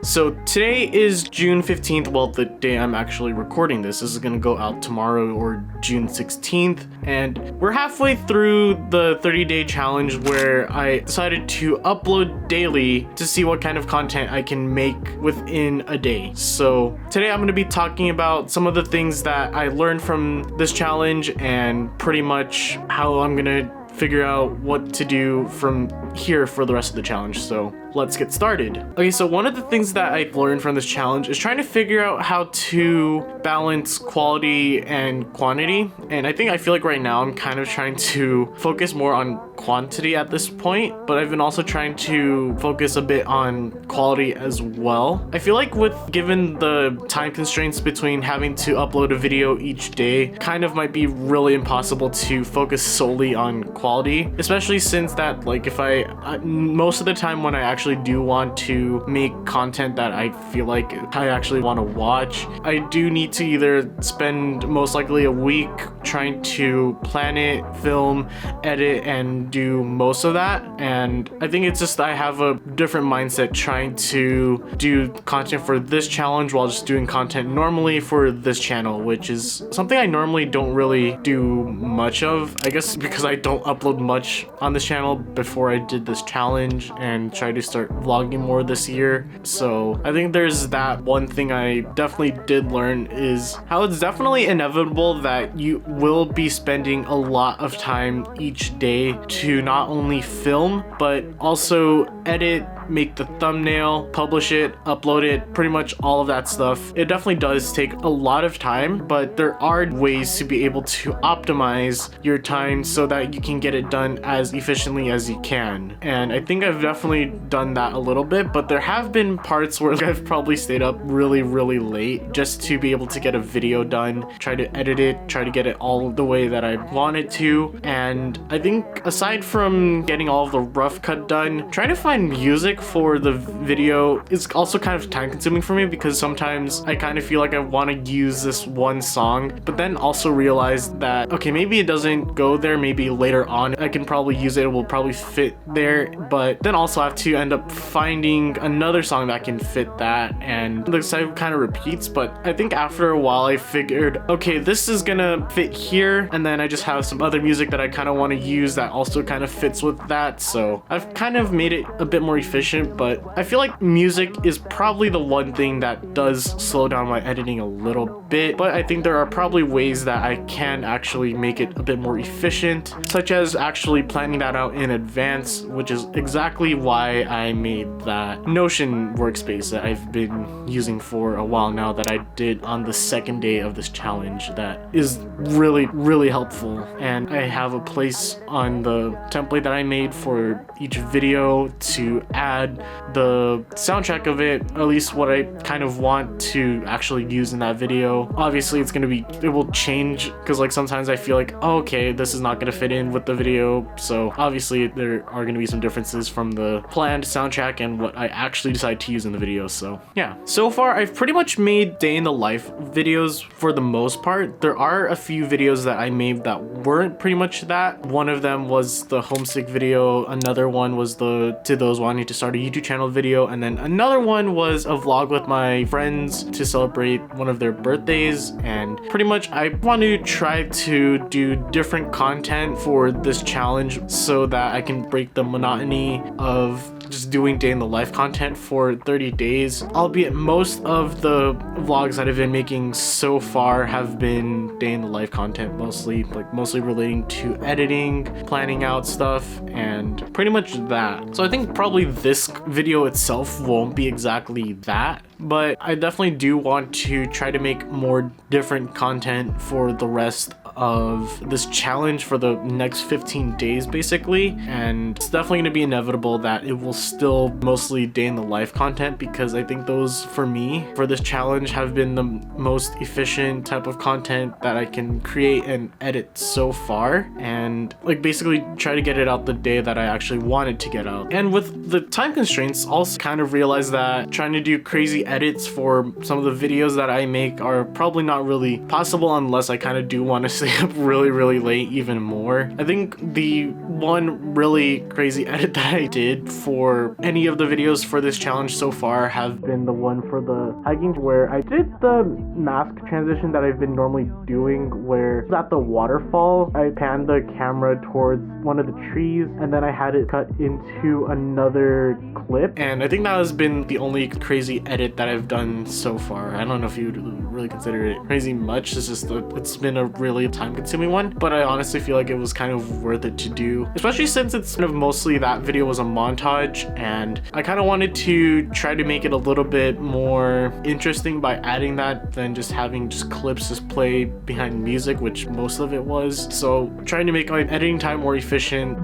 So today is June 15th, well, the day I'm actually recording this. This is gonna go out tomorrow or June 16th, and we're halfway through the 30-day challenge where I decided to upload daily to see what kind of content I can make within a day. So today I'm gonna be talking about some of the things that I learned from this challenge and pretty much how I'm gonna figure out what to do from here for the rest of the challenge. So let's get started. Okay, so one of the things that I've learned from this challenge is trying to figure out how to balance quality and quantity. And I feel like right now I'm kind of trying to focus more on quantity at this point, but I've been also trying to focus a bit on quality as well. I feel like given the time constraints between having to upload a video each day, kind of might be really impossible to focus solely on quality, especially since that, like, if I most of the time when I actually do want to make content that I feel like I actually want to watch, I do need to either spend most likely a week trying to plan it, film, edit, and do most of that. And I think it's just I have a different mindset trying to do content for this challenge while just doing content normally for this channel, which is something I normally don't really do much of. I guess because I don't upload much on this channel before I did this challenge and try to start vlogging more this year. So I think there's that one thing I definitely did learn is how it's definitely inevitable that you will be spending a lot of time each day to not only film but also edit, make the thumbnail, publish it, upload it, pretty much all of that stuff. It definitely does take a lot of time, but there are ways to be able to optimize your time so that you can get it done as efficiently as you can. And I think I've definitely done that a little bit, but there have been parts where I've probably stayed up really late just to be able to get a video done, try to edit it, try to get it all the way that I want it to. And I think aside from getting all of the rough cut done, trying to find music for the video is also kind of time consuming for me, because sometimes I kind of feel like I want to use this one song, but then also realize that, okay, maybe it doesn't go there, maybe later on I can probably use it, it will probably fit there, but then also I have to end up finding another song that can fit that, and the cycle kind of repeats. But I think after a while I figured, okay, this is gonna fit here, and then I just have some other music that I kind of want to use that also kind of fits with that. So I've kind of made it a bit more efficient, but I feel like music is probably the one thing that does slow down my editing a little bit. But I think there are probably ways that I can actually make it a bit more efficient, such as actually planning that out in advance, which is exactly why I made that Notion workspace that I've been using for a while now, that I did on the second day of this challenge. That is really helpful. And I have a place on the template that I made for each video to add the soundtrack of it, at least what I kind of want to actually use in that video. Obviously it will change, because like sometimes I feel like, oh, okay, this is not going to fit in with the video, so obviously there are going to be some differences from the planned soundtrack and what I actually decide to use in the video. So yeah, so far I've pretty much made day in the life videos for the most part. There are a few videos that I made that weren't pretty much that. One of them was the homesick video, another one was the to those wanting to start a YouTube channel video, and then another one was a vlog with my friends to celebrate one of their birthdays. And pretty much I want to try to do different content for this challenge so that I can break the monotony of just doing day in the life content for 30 days. Albeit most of the vlogs that I've been making so far have been day in the life content, mostly relating to editing, planning out stuff, and pretty much that. So I think probably this video itself won't be exactly that, but I definitely do want to try to make more different content for the rest of this challenge for the next 15 days basically. And it's definitely going to be inevitable that it will still mostly day in the life content, because I think those for me for this challenge have been the most efficient type of content that I can create and edit so far, and like basically try to get it out the day that I actually wanted to get out. And with the time constraints, also kind of realize that trying to do crazy edits for some of the videos that I make are probably not really possible unless I kind of do want to stay up really late even more. I think the one really crazy edit that I did for any of the videos for this challenge so far have been the one for the hiking, where I did the mask transition that I've been normally doing, where at the waterfall I panned the camera towards one of the trees and then I had it cut into another clip, and I think that has been the only crazy edit that I've done so far. I don't know if you would really consider it crazy much. It's just it's been a really time-consuming one, but I honestly feel like it was kind of worth it to do, especially since it's kind of mostly that video was a montage, and I kind of wanted to try to make it a little bit more interesting by adding that than just having just clips just play behind music, which most of it was. So trying to make my editing time more efficient,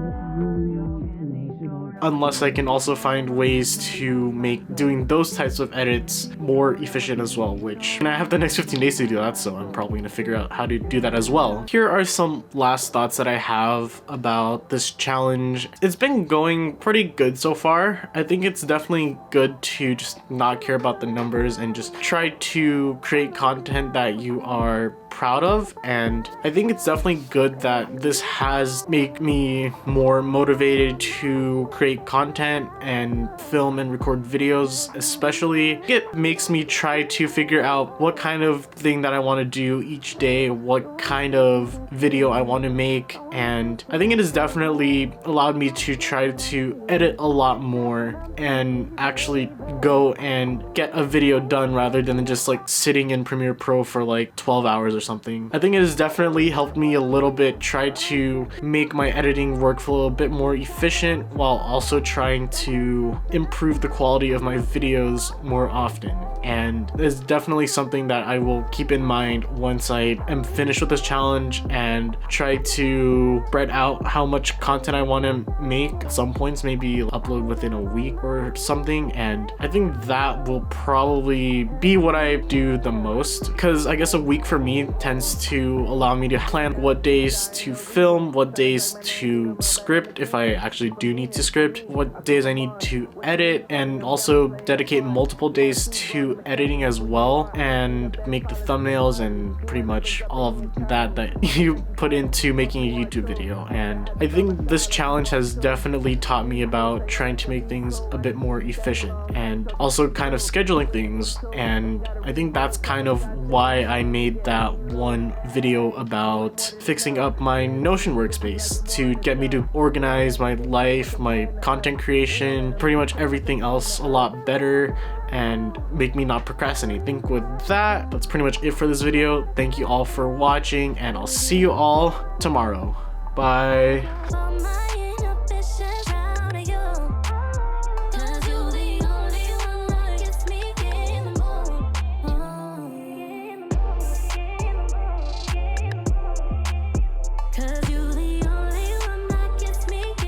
unless I can also find ways to make doing those types of edits more efficient as well, which, and I have the next 15 days to do that, so I'm probably gonna figure out how to do that as well. Here are some last thoughts that I have about this challenge. It's been going pretty good so far. I think it's definitely good to just not care about the numbers and just try to create content that you are proud of, and I think it's definitely good that this has made me more motivated to create content and film and record videos. Especially it makes me try to figure out what kind of thing that I want to do each day, what kind of video I want to make, and I think it has definitely allowed me to try to edit a lot more and actually go and get a video done rather than just like sitting in Premiere Pro for like 12 hours or something. I think it has definitely helped me a little bit try to make my editing workflow a bit more efficient, while also trying to improve the quality of my videos more often. And it's definitely something that I will keep in mind once I am finished with this challenge and try to spread out how much content I want to make. At some points maybe upload within a week or something, and I think that will probably be what I do the most, because I guess a week for me tends to allow me to plan what days to film, what days to script if I actually do need to script, what days I need to edit, and also dedicate multiple days to editing as well, and make the thumbnails and pretty much all of that you put into making a YouTube video. And I think this challenge has definitely taught me about trying to make things a bit more efficient and also kind of scheduling things, and I think that's kind of why I made that one video about fixing up my Notion workspace to get me to organize my life, my content creation, pretty much everything else a lot better, and make me not procrastinate. I think with that, that's pretty much it for this video. Thank you all for watching, and I'll see you all tomorrow. Bye.